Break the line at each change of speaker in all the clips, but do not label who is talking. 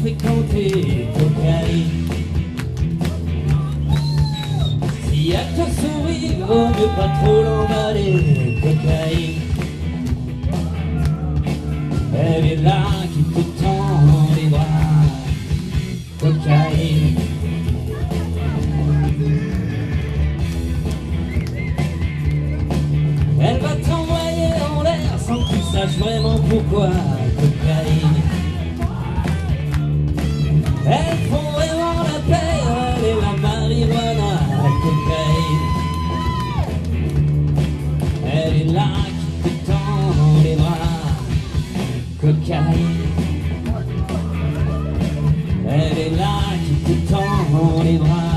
fréquenter cocaïne. Si à te sourire, vaut mieux pas trop l'emballer, cocaïne. Elle est là qui te tend les bras, cocaïne. Elle va t'envoyer en l'air sans que tu saches vraiment pourquoi, cocaïne. Elles font vraiment la paix, elle est la marijuana, cocaïne. Elle est là qui te tend les bras, cocaïne. Elle est là qui te tend les bras,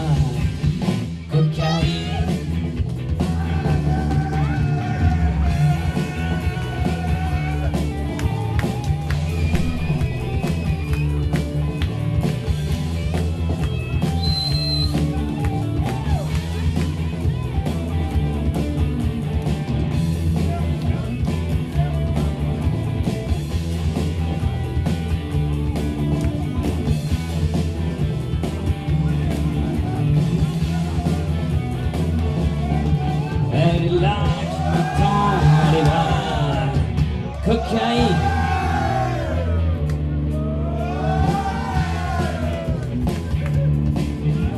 cocaïne. Elle est là qui me tend les bras, cocaïne.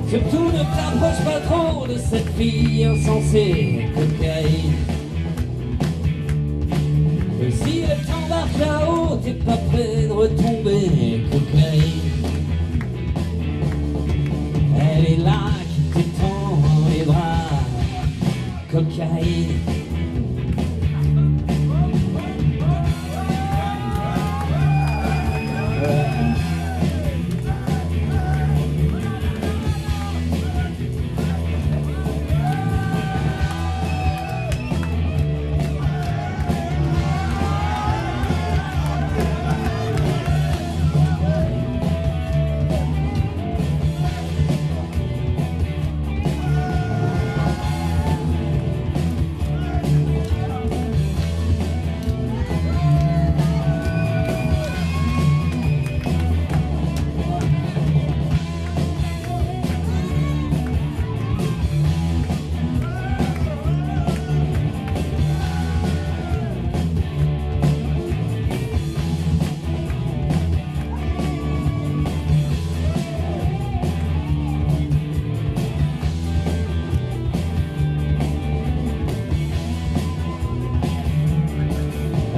Surtout ne t'approche pas trop de cette fille insensée, cocaïne. Que si elle t'embarque là-haut, t'es pas prêt de retomber, cocaïne. Elle est là qui te tend les bras, cocaïne.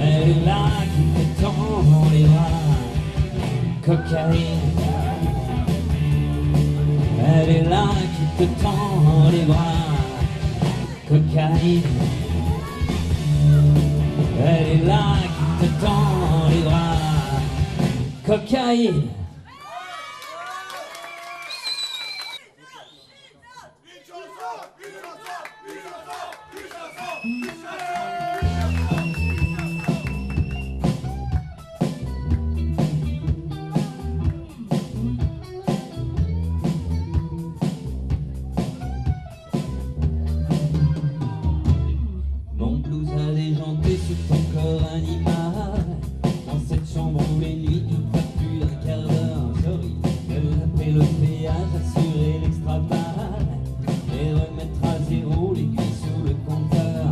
Elle est là qui te tend les bras, cocaïne. Elle est là qui te tend les bras, cocaïne. Elle est là qui te tend les bras, cocaïne. Mon blues a déjanté sous ton corps animal. Dans cette chambre où les nuits durent pas plus d'un quart d'heure. Sorry, de taper le péage, assurer l'extra-balle et remettre à zéro l'aiguille sur le compteur.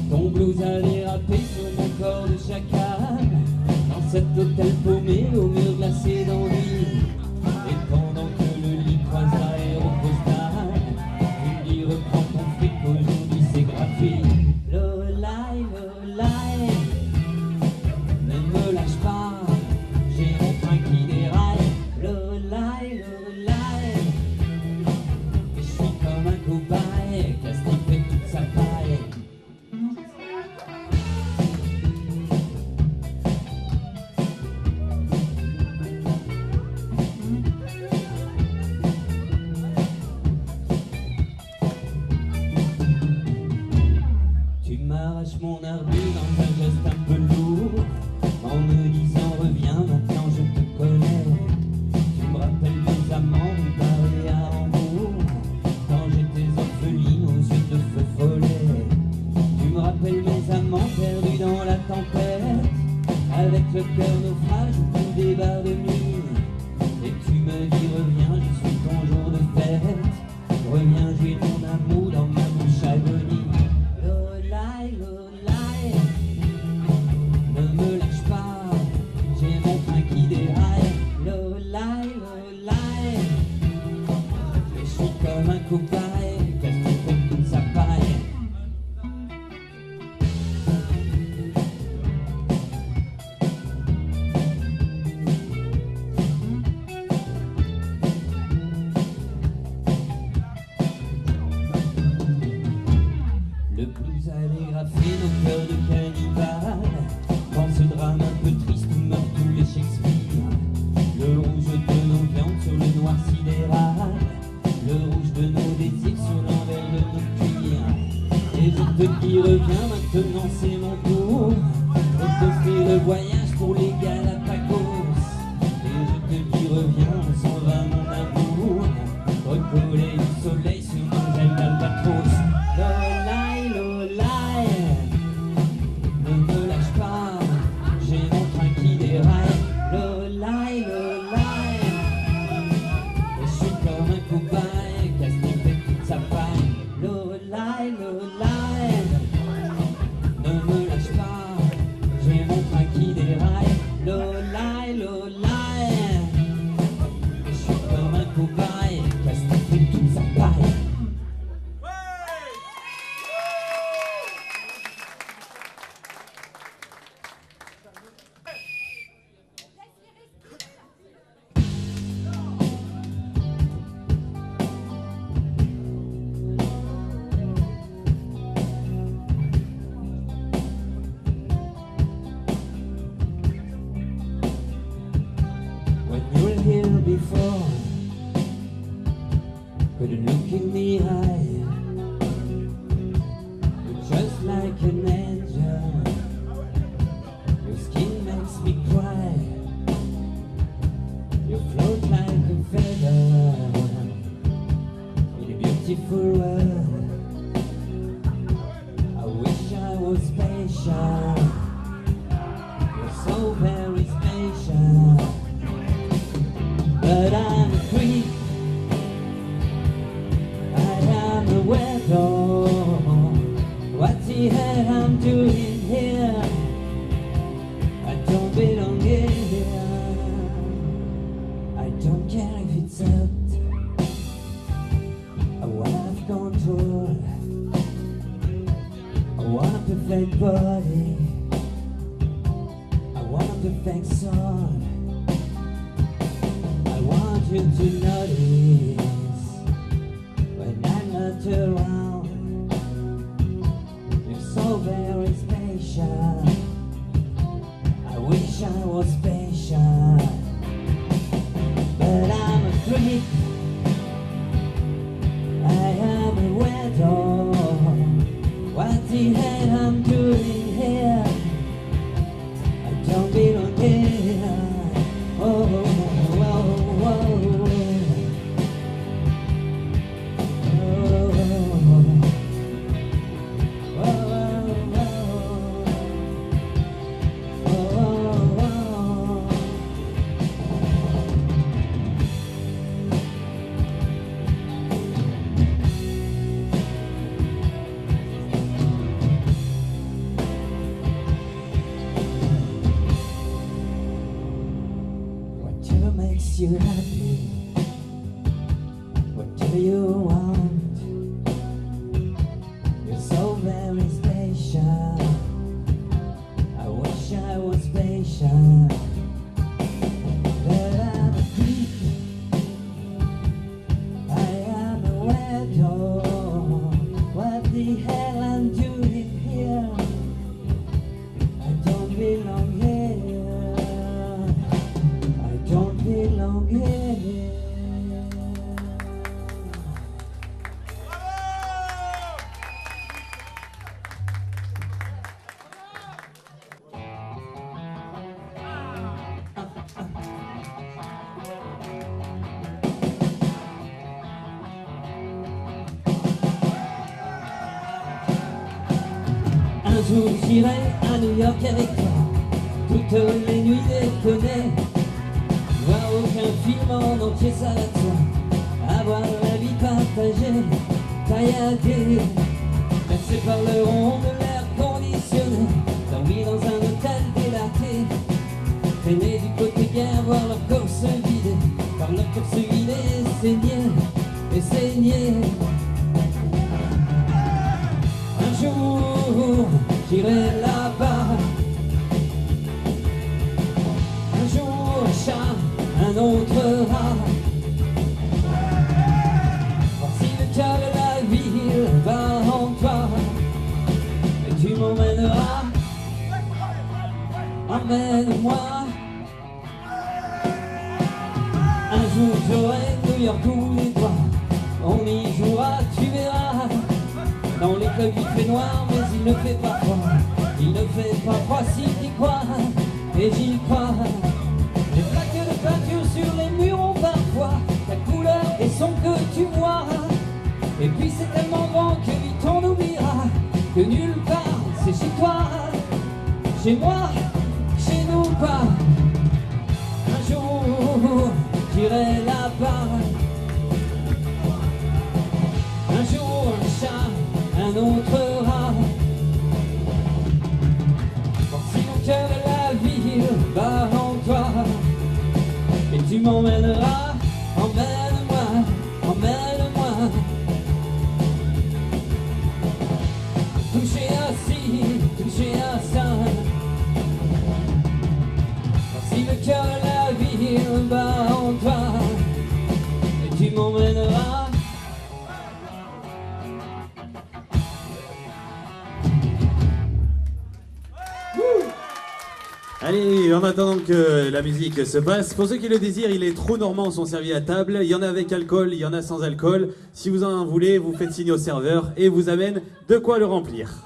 Ton blues a dérapé sur mon corps de chacal. Dans cet hôtel paumé au mur glacé d'ennui. Et pendant que le lit croise l'aéropostale, tu me dis reprends ton fric, aujourd'hui c'est gratuit. Lorelai, Lorelai, ne me lâche pas, j'ai mon train qui déraille. Lorelai, Lorelai, et je suis comme un cobaye qui a sniffé toute sa paille. comme un cobaye, casse toute sa paille. Le blues a dégrafé nos cœurs de cannibales. Dans ce drame un peu triste où meurent tous les Shakespeare. Le rouge de nos viandes sur le noir sidéral, le rouge de nos désirs sur l'envers de nos cuirs. Et je te dis reviens maintenant, c'est mon tour. Je te fais le voyage pour les Galapagos. Et je te dis reviens, on s'en va mon amour, recoller du soleil sur nos ailes d'albatros. Lolai, lolai, ne me lâche pas, j'ai mon train qui déraille. Lolai, lolai, je suis comme un cobaye, casse-tête toute sa paille. Lolai, lolai, ne me lâche pas, j'ai mon train qui déraille. Lolai, lolai, je suis comme un cobaye, casse-tête toute sa paille. When you were here before, couldn't look in the eye. You're just like an angel. Your skin makes me cry. You float like a feather in a beautiful world. I wish I was special. You're so very special. But I'm a freak, I am a weirdo. What the hell I'm doing here? I don't belong here. I don't care if it's hurt. I wanna have control. I want a perfect body. I want a perfect soul. I want you to notice when I'm not around. You're so very special. I wish I was special, but I'm a freak. I am a weirdo. What the hell I'm doing here? I don't belong here. Oh, whoa, whoa, whoa. Whatever makes you happy, whatever you want, you're so very special. I wish I was special, but I'm a freak. I am a weirdo. What the hell I'm doing here? I don't belong here. I don't belong here. Un jour j'irai à New York avec toi, toutes les nuits déconner. Voir aucun film en entier, ça va de soi. Avoir la vie partagée, taillader, passer par le rond de l'air conditionné, dormir dans un hôtel délaté, traîner du côté guerre, voir leur corps se vider, par leur corps se vider, saigner, j'ai saigné. Un jour, j'irai là-bas. Un jour, un chat, un autre rat. Voici le cœur de la ville va en toi. Et tu m'emmèneras. Emmène-moi. Un jour j'aurai New York tous les doigts. On y jouera, tu verras. Dans les clubs il fait noir, mais il ne fait pas froid. Il ne fait pas froid si t'y crois, et j'y crois. Les plaques de peinture sur les murs ont parfois ta couleur et son que tu vois. Et puis c'est tellement grand que vite on oubliera que nulle part c'est chez toi. Chez moi, chez nous pas. Un jour j'irai là-bas. Un jour un chat, un autre rat. Voici mon cœur de la ville va en toi. Et tu m'emmèneras, emmène-moi, emmène-moi. Toucher à ci, toucher à ça. Voici le cœur de la ville va en toi. Et tu m'emmèneras.
Allez, en attendant que la musique se passe, pour ceux qui le désirent, les trous normands sont servis à table. Il y en a avec alcool, il y en a sans alcool. Si vous en voulez, vous faites signe au serveur et vous amène de quoi le remplir.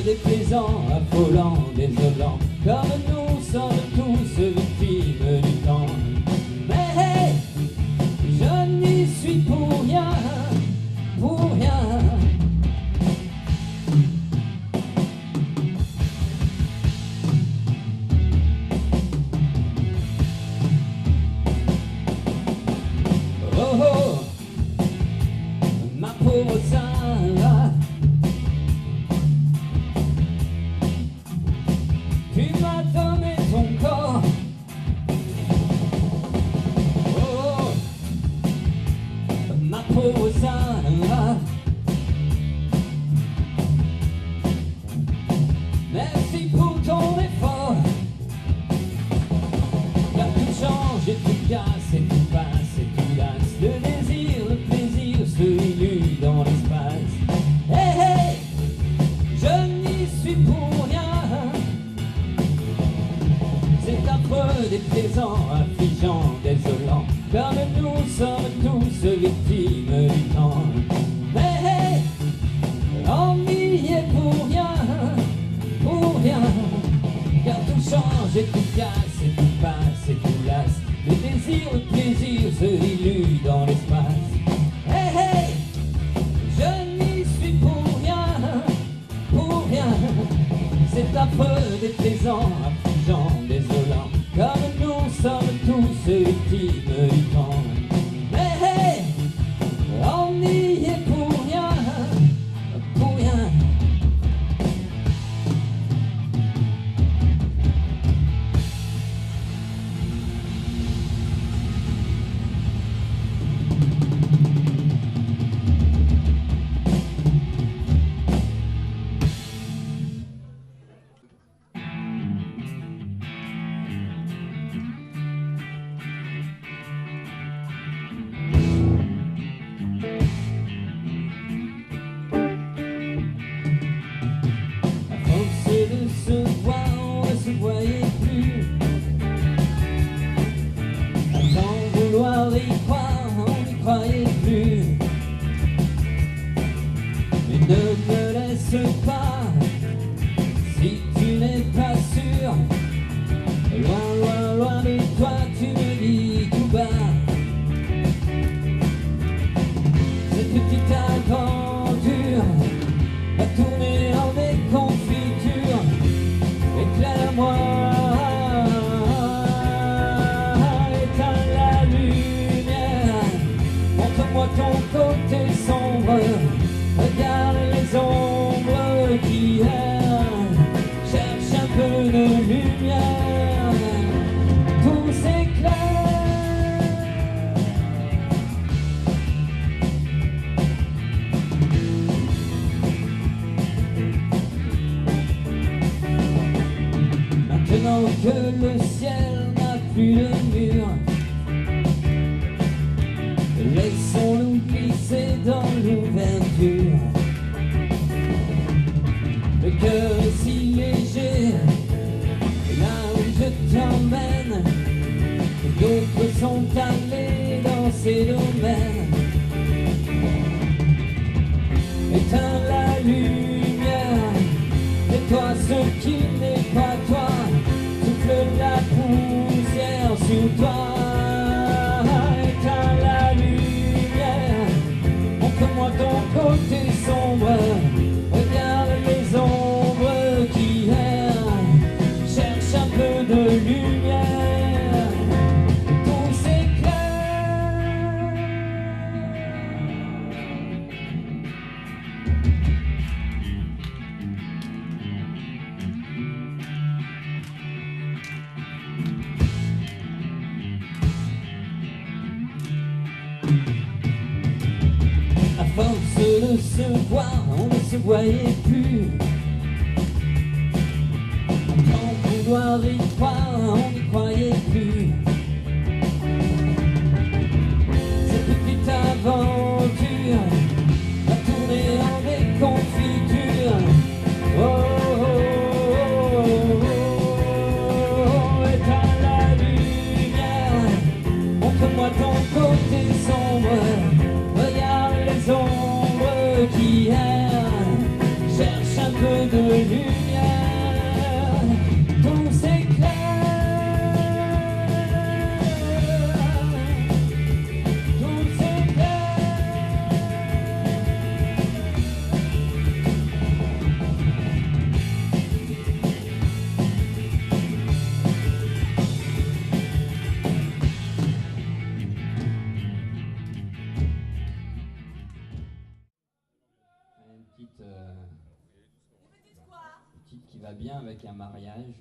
Déplaisant, affolant, désolant, comme nous sommes tous victimes du temps. Mais hey, je n'y suis pour rien, pour rien. Oh oh, ma pauvre Sarah. Tu m'as donné affreux, déplaisant, affligeant, désolant, comme nous sommes tous victimes du temps. Mais ennuyé pour rien, car tout change et tout casse et tout passe et tout lasse. Le désir, le plaisir se dilue dans l'espace. Hey, hey, je n'y suis pour rien. C'est affreux, déplaisant, affligeant, désolant, comme nous sommes tous victimes du temps. Mais hey, ennuyé pour rien. Que le ciel n'a plus de mur, laissons-nous glisser dans l'ouverture. Le cœur est si léger, là où je t'emmène, d'autres sont allés dans ces domaines. Éteins la lumière, tais-toi ce qui n'est pas toi. La poussière sur toi, éteins la lumière, montre-moi ton côté sombre, regarde les ombres qui errent, cherche un peu de lumière, tout s'éclaire. À force de se voir, on ne se voyait plus. Quand vouloir y croire, on n'y croyait plus. Cette petite aventure va tourner en déconfiture. Oh, oh, oh, oh, oh, éteins la lumière, montre-moi ton côté sombre. Regarde les ombres qui errent, cherche un peu de lumière, tout s'éclaire, tout s'éclaire. Petite qui va bien avec un mariage.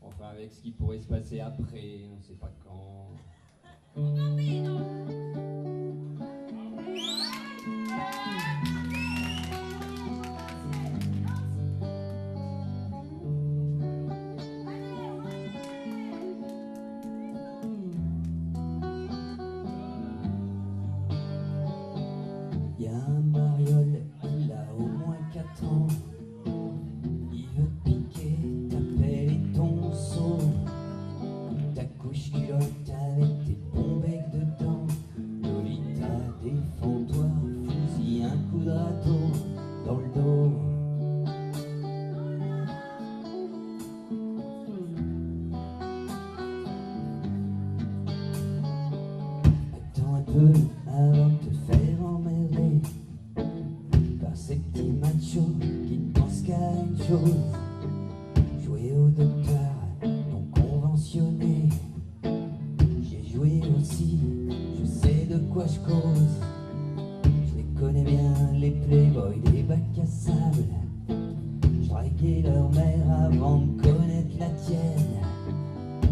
Enfin, avec ce qui pourrait se passer après, on ne sait pas quand. Y a un mariole, il a au moins 4 ans. Il veut te piquer ta pelle et ton peu avant de te faire emmerder par ces petits machos qui ne pensent qu'à une chose, jouer au docteur non conventionné. J'ai joué aussi, je sais de quoi je cause. Je les connais bien, les playboys des bacs à sable. Je draguais leur mère avant de connaître la tienne.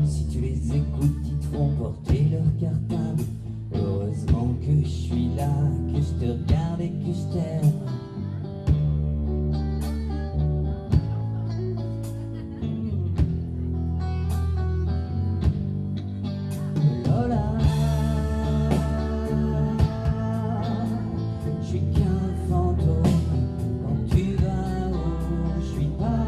Si tu les écoutes, ils te font porter leur cartable. Heureusement que je suis là, que je te regarde et que je t'aime. Lola, je suis qu'un fantôme quand tu vas où je suis pas.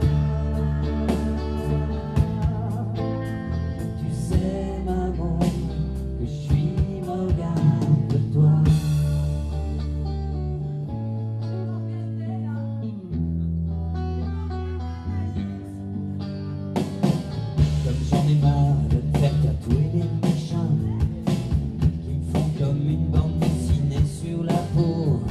Tu sais maman que je suis Morgane de toi. Comme j'en ai marre de te faire tatouer les machins qui me font comme une bande dessinée sur la peau.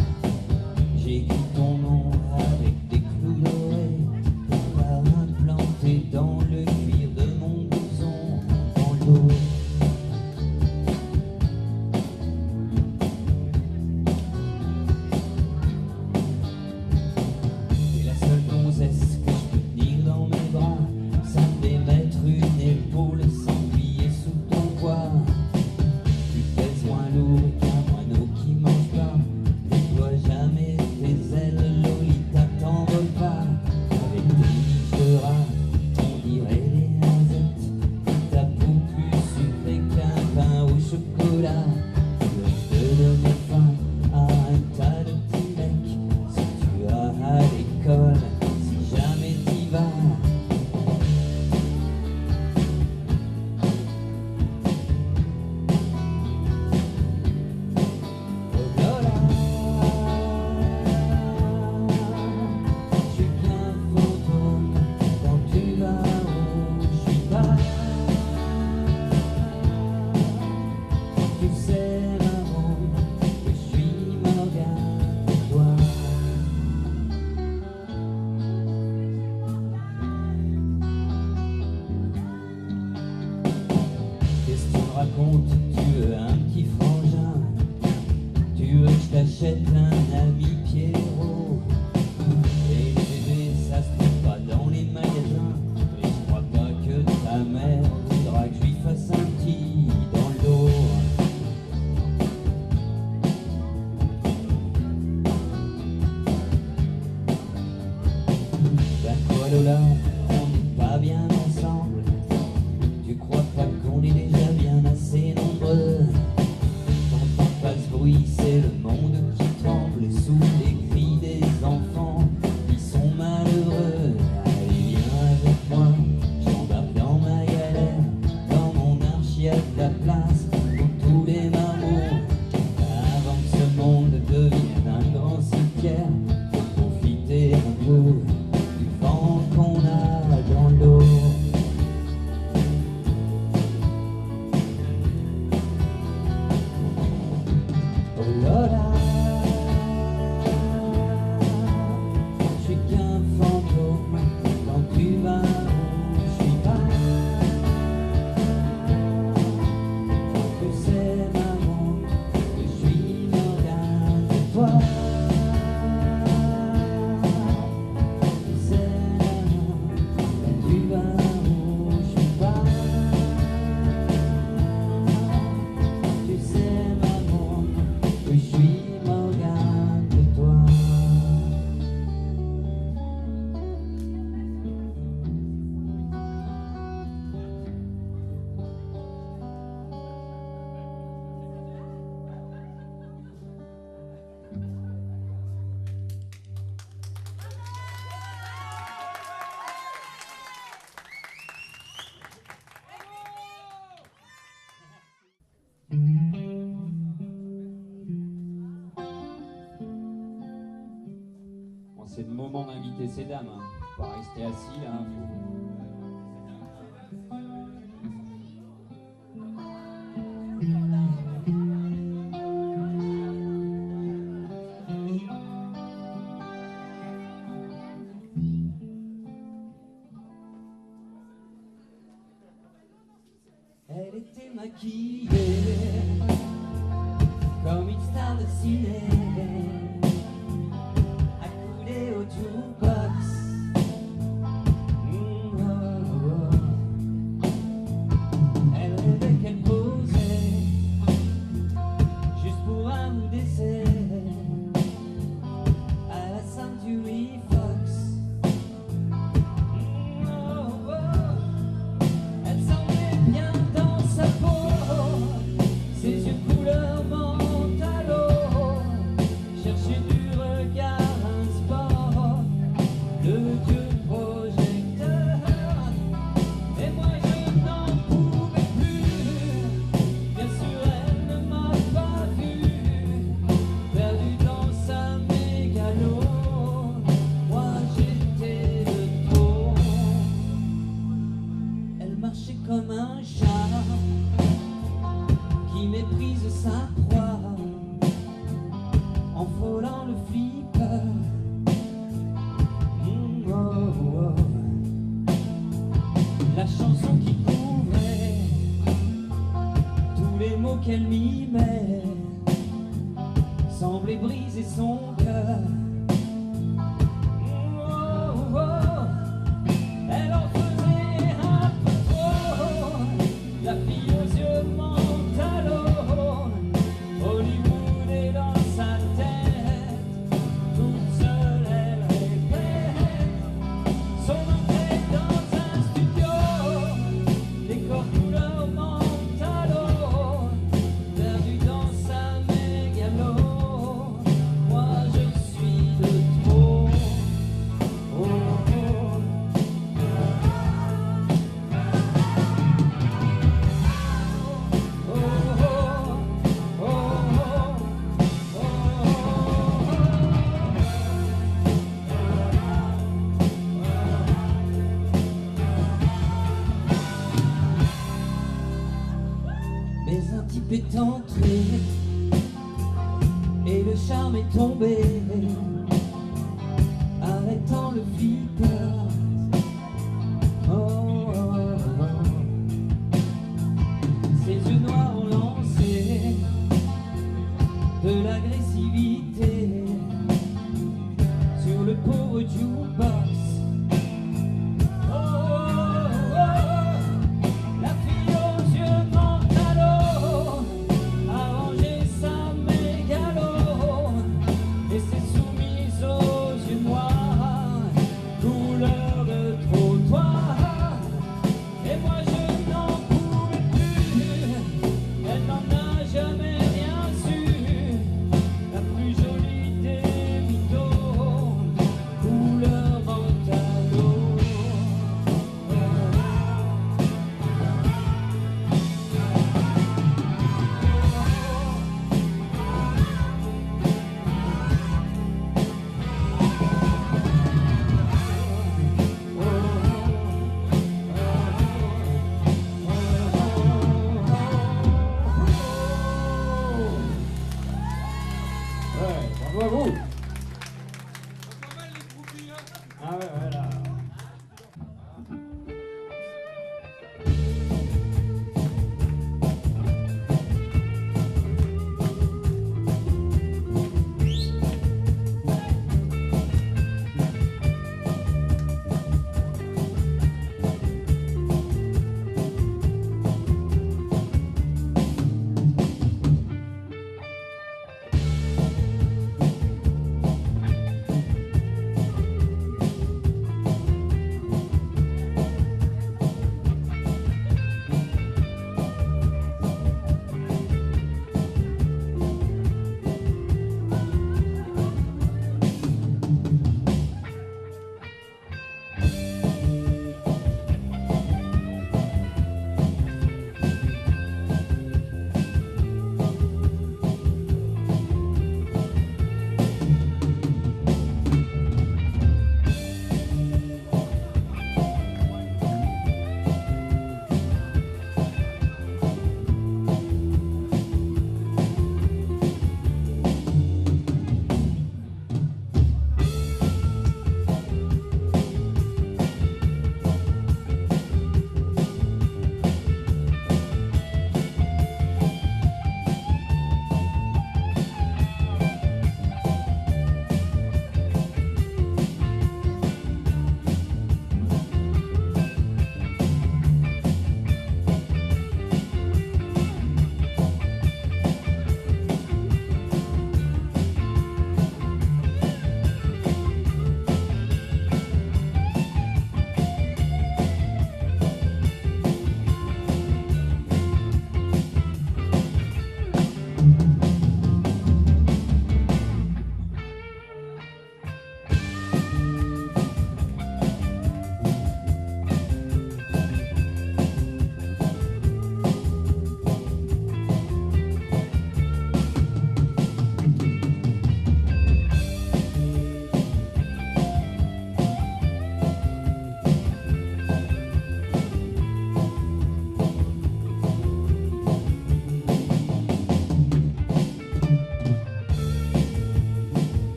J'ai écrit ton nom avec des clous dorés pour pas implanter dans le cuir de mon blouson en l'eau. T'es la seule gonzesse que je peux tenir dans mes bras, ça me démettre une épaule sans plier sous ton poids. Tu pèses moins lourd qu'un moineau qui mange pas. Déploie jamais tes ailes, Lolita, t'envole pas. Avec tes niches de rat, on dirait des noisettes. Ta peau plus sucrée qu'un pain au chocolat. Tu risques de donner faim à un tas de petits mecs si tu vas à l'école, si jamais t'y vas. Oh Lola, je suis qu'un fantôme quand tu vas où je suis pas. Tu sais maman que je suis Morgane de toi. Qu'est-ce que tu me racontes? Tu veux un petit frangin? Tu veux que je t'achète un ami Pierrot? Et les bébés, ça se trouve pas dans les magasins. Et je crois pas que ta mère voudra que je lui fasse un petit dans le dos. Ben quoi Lola, on n'est pas bien ensemble. Tu crois pas qu'on est déjà bien assez nombreux? T'entends pas ce bruit, c'est le monde qui tremble sous les cris des enfants qui sont malheureux. Allez viens avec moi, j'embarque dans ma galère. Dans mon arche y'a de la place pour tous les marmots. Avant que ce monde devienne un grand cimetière, faut profiter un peu du vent qu'on a dans l'eau. Oh Lola, je suis qu'un fantôme quand tu vas où je suis pas. Tu sais maman que je suis Morgane de toi. Tu sais maman quand tu vas où je suis pas. Tu sais maman que je suis Morgane de toi. Bon, c'est le moment d'inviter ces dames, hein. Faut pas rester assis là. était maquillée comme une star de ciné, accoudée au jukebox. Elle rêvait qu'elle posait juste pour un bout d'essai à la Century Fox. Elle semblait bien dans sa peau, ses yeux couleur menthe à l'eau, chercher du regard un sport, le dieu projecteur. Et moi je n'en pouvais plus, bien sûr elle ne m'a pas vu, perdu dans sa mégalo, moi j'étais le trop. Elle marchait comme un chat qui méprise sa proie en frôlant le flipper. La chanson qui couvrait tous les mots qu'elle mimait semblait briser son cœur. Elle en faisait un peu trop, la fille aux yeux menthe à l'eau. Hollywood est dans sa tête, toute seule elle répète son entrée dans un studio, décor couleur menthe à l'eau, perdu dans sa mégalo, moi je suis de trop. Oh, oh. Mais un type est entré et le charme est tombé, arrêtant le flipper. Oh, oh, oh. Ses yeux noirs ont lancé de l'agressivité sur le pauvre jukebox. Oh, oh, oh. La fille aux yeux menthe à l'eau a rangé sa mégalo et s'est soumise aux yeux noirs, couleur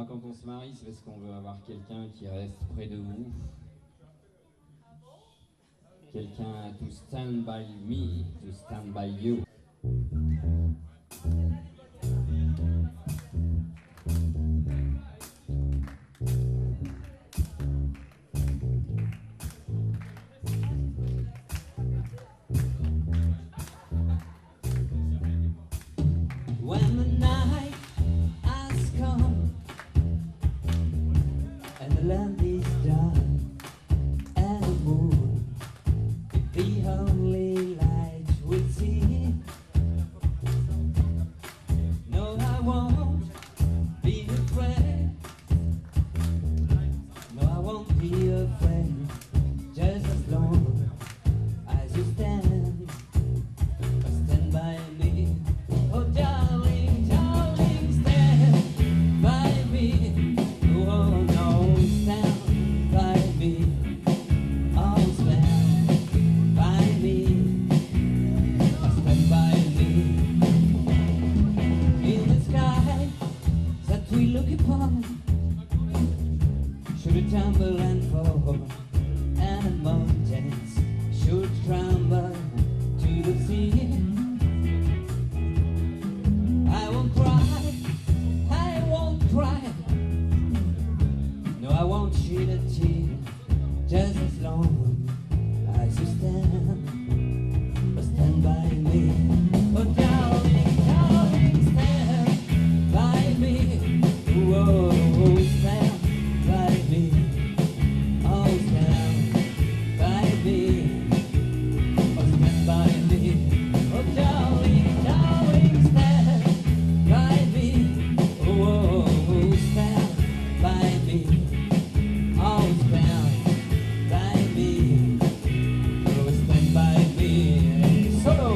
Alors quand on se marie, c'est parce qu'on veut avoir quelqu'un qui reste près de vous. Quelqu'un to stand by me, to stand by you. When the night has come and the land is dark and the moon is the only light we'll see. No, I won't be afraid. No, I won't be afraid. Just as long as you stand by me. Oh, darling, darling, stand by me. Oh, no, stand by me. Oh, stand by me. Oh, stand by me. In the sky that we look upon, should it tumble and fall, and the mountains should crumble to the sea. I won't cry, I won't cry. No, I won't shed a tear. Just as long as you stand by me. Oh, darling, darling, stand by me. Whoa, stand by me. Oh, stand by me. Oh, stand by me. Oh, darling, darling, stand by me. Oh, stand by me. Oh, stand by me. Oh, stand by me. Solo.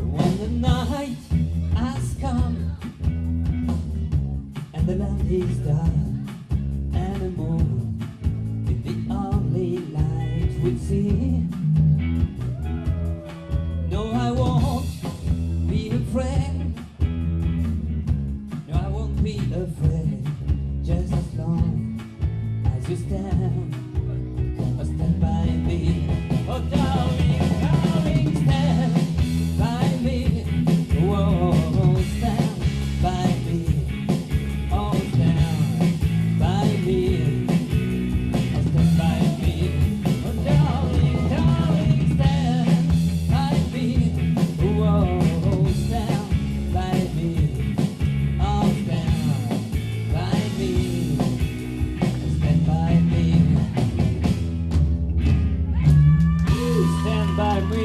When the night has come and the land is dark and the moon is the only light we see. No, I won't be afraid. No, I won't be afraid. Just as long as you stand by me. Oh, darling, darling, stand by me. Whoa, stand by me. Oh, stand by me. Oh, stand by me. Oh, darling, darling, stand by me. Whoa, stand by me. Oh, stand by me. Stand by me. Stand by me.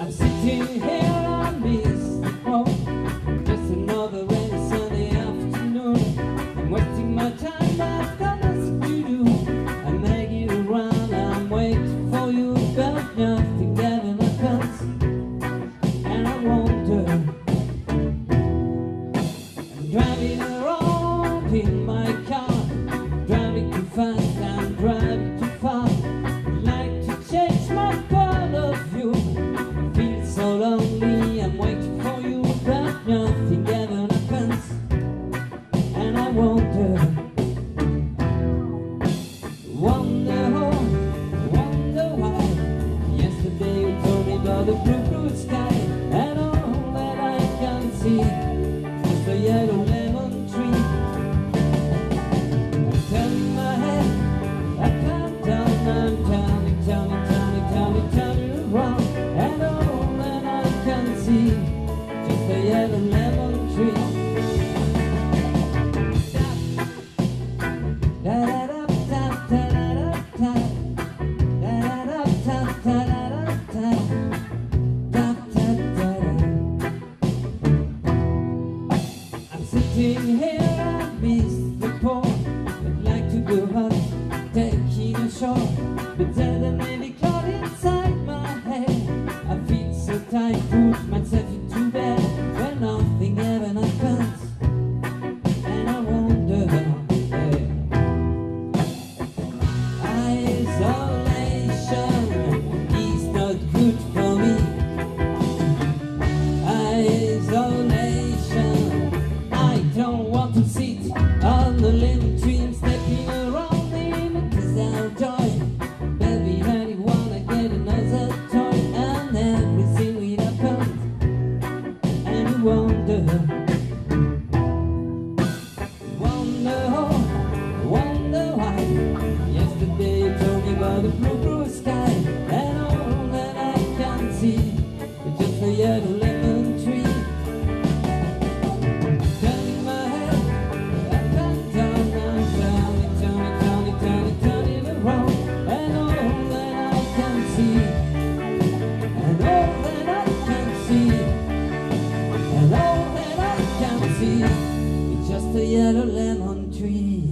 I'm sitting here on this road, just another rainy Sunday afternoon. I'm wasting my time, I've got nothing to do. I'm making around, I'm waiting for you, but nothing ever happens. And I wonder, I'm driving around in my car, driving too fast, I'm driving too far. I'd like to change my point of view. Feel so lonely, I'm waiting for you, but nothing ever happens. And I wonder, I'm sitting here, I miss the port. I'd like to go out, taking a shore, but then the navy cloud inside my head. I feel so tight, put myself into bed, when nothing ever happens, and I wonder where. Isolation is not good for me. Isolation, I don't want to sit on the lemon tree and stepping around the images of joy. Baby, I wanna get another toy, and everything will happen, and you wonder why. Yesterday you told me about the blue sky, and all that I can see is just a yellow lemon tree. Turning my head up and down, turning around, and all that I can see, and all that I can see, and all that I can see is just a yellow lemon tree.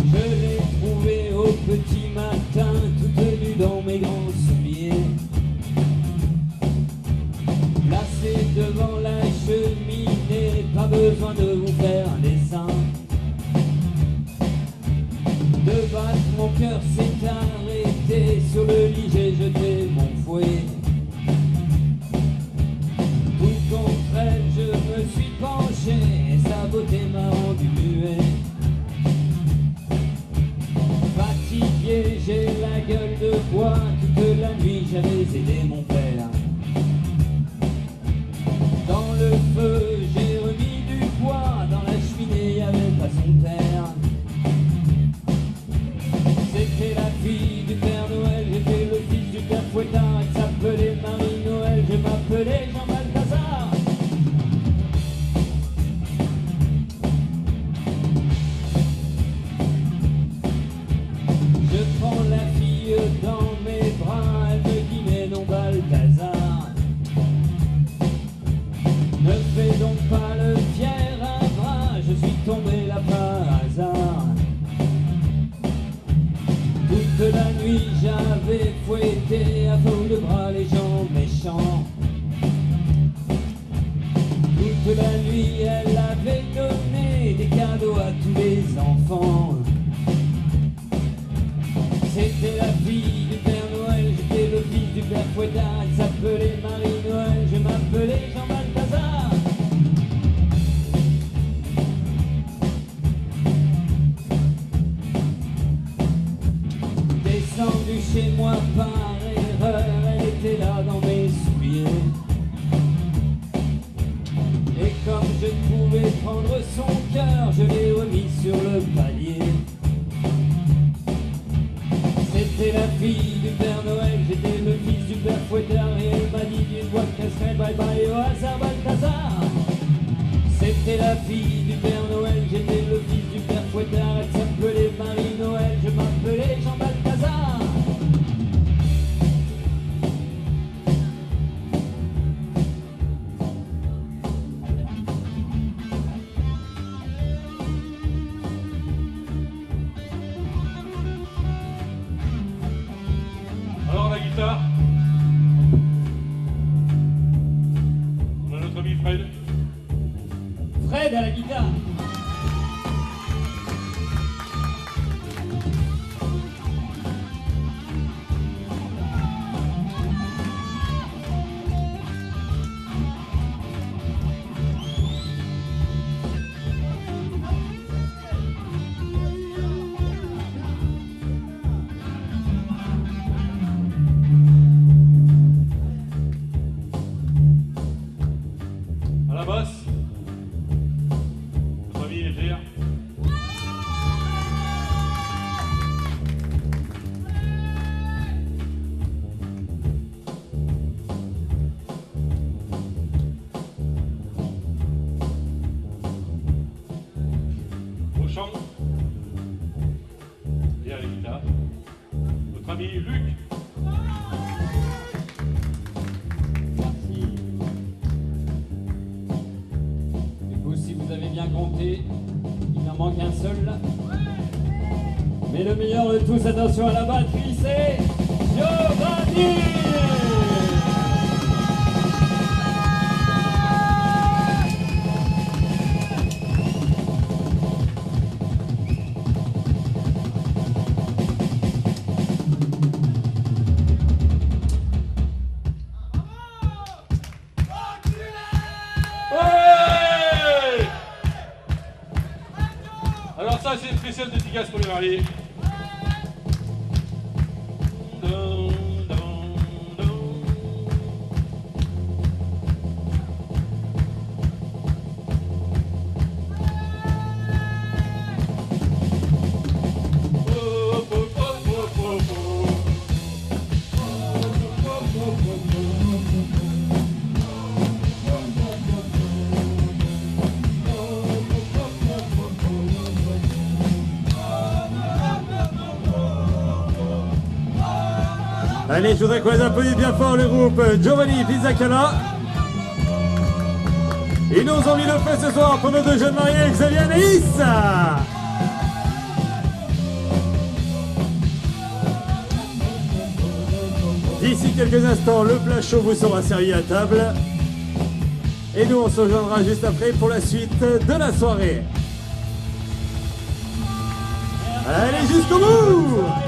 Je l'ai trouvé au petit matin, tout nu dans mes grands souliers, placé devant la cheminée, pas besoin de vous faire un dessin. De battre, mon cœur s'est arrêté, sur le lit j'ai jeté mon fouet. Tout contre elle, je me suis penché, et sa beauté m'a rendu muet. Fatigué, j'ai la gueule de bois, toute la nuit j'avais aidé mon père. Dans le feu, j'ai remis du bois, dans la cheminée y avait pas son père. C'était la fille du Père Noël, j'étais le fils du Père Fouettard, elle s'appelait Marie-Noël, je m'appelais Jean Balthazar. Je prends la fille dans mes bras, elle me dit mais non Balthazar, ne fais donc pas le fier à bras, je suis tombé là par hasard. Toute la nuit j'avais fouetté à faux de bras les gens méchants. Toute la nuit elle avait donné des cadeaux à tous les enfants. C'était la fille du Père Noël, j'étais le fils du Père Fouettard, elle s'appelait Marie-Noël, je m'appelais Jean Balthazar. Descendu chez moi par erreur, elle était là dans mes souliers. Et comme je pouvais prendre son cœur, je l'ai remis sur le palier. C'était la fille du Père Noël, j'étais le fils du Père Fouettard, et elle m'a dit d'une voix casserelle, bye bye au hasard Balthazar. C'était la fille du Père Noël, j'étais le fils du Père Fouettard, elle s'appelait Marie-Noël, je m'appelais Jean Balthazar.
Alors la guitare, on a notre ami Fred.
Fred à la guitare. compter. Il en manque un seul là. Mais le meilleur de tous, attention à la batterie, c'est Giovanni.
Ouais. Alors ça, c'est une spéciale dédicace pour les mariés.
Allez, je voudrais qu'on les applaudisse bien fort le groupe Giovanni Pizzacala. Ils nous ont mis le feu ce soir pour nos deux jeunes mariés, Xavier et Anaïs. D'ici quelques instants, le plat chaud vous sera servi à table. Et nous, on se rejoindra juste après pour la suite de la soirée. Allez, jusqu'au bout!